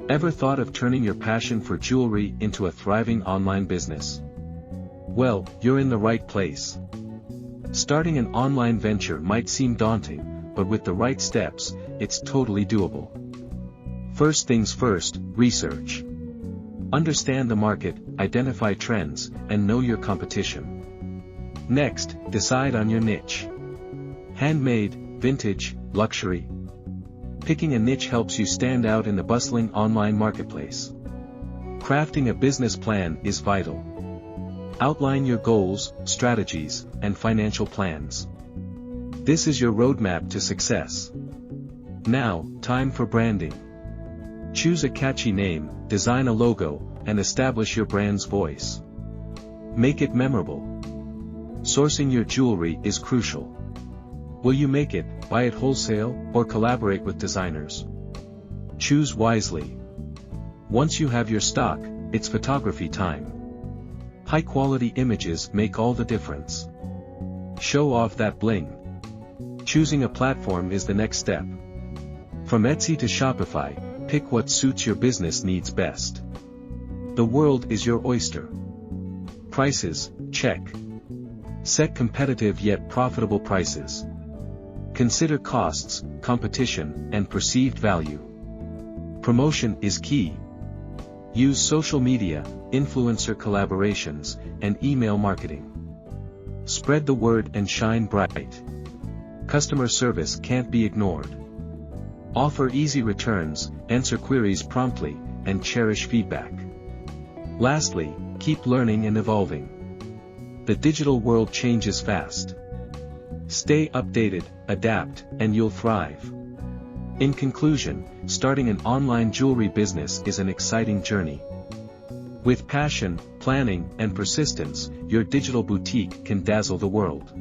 Ever thought of turning your passion for jewelry into a thriving online business? Well, you're in the right place. Starting an online venture might seem daunting, but with the right steps, it's totally doable. First things first, research. Understand the market, identify trends, and know your competition. Next, decide on your niche. Handmade, vintage, luxury. Picking a niche helps you stand out in the bustling online marketplace. Crafting a business plan is vital. Outline your goals, strategies, and financial plans. This is your roadmap to success. Now, time for branding. Choose a catchy name, design a logo, and establish your brand's voice. Make it memorable. Sourcing your jewelry is crucial. Will you make it, buy it wholesale, or collaborate with designers? Choose wisely. Once you have your stock, it's photography time. High-quality images make all the difference. Show off that bling. Choosing a platform is the next step. From Etsy to Shopify, pick what suits your business needs best. The world is your oyster. Prices, check. Set competitive yet profitable prices. Consider costs, competition, and perceived value. Promotion is key. Use social media, influencer collaborations, and email marketing. Spread the word and shine bright. Customer service can't be ignored. Offer easy returns, answer queries promptly, and cherish feedback. Lastly, keep learning and evolving. The digital world changes fast. Stay updated, adapt, and you'll thrive. In conclusion, starting an online jewelry business is an exciting journey. With passion, planning, and persistence, your digital boutique can dazzle the world.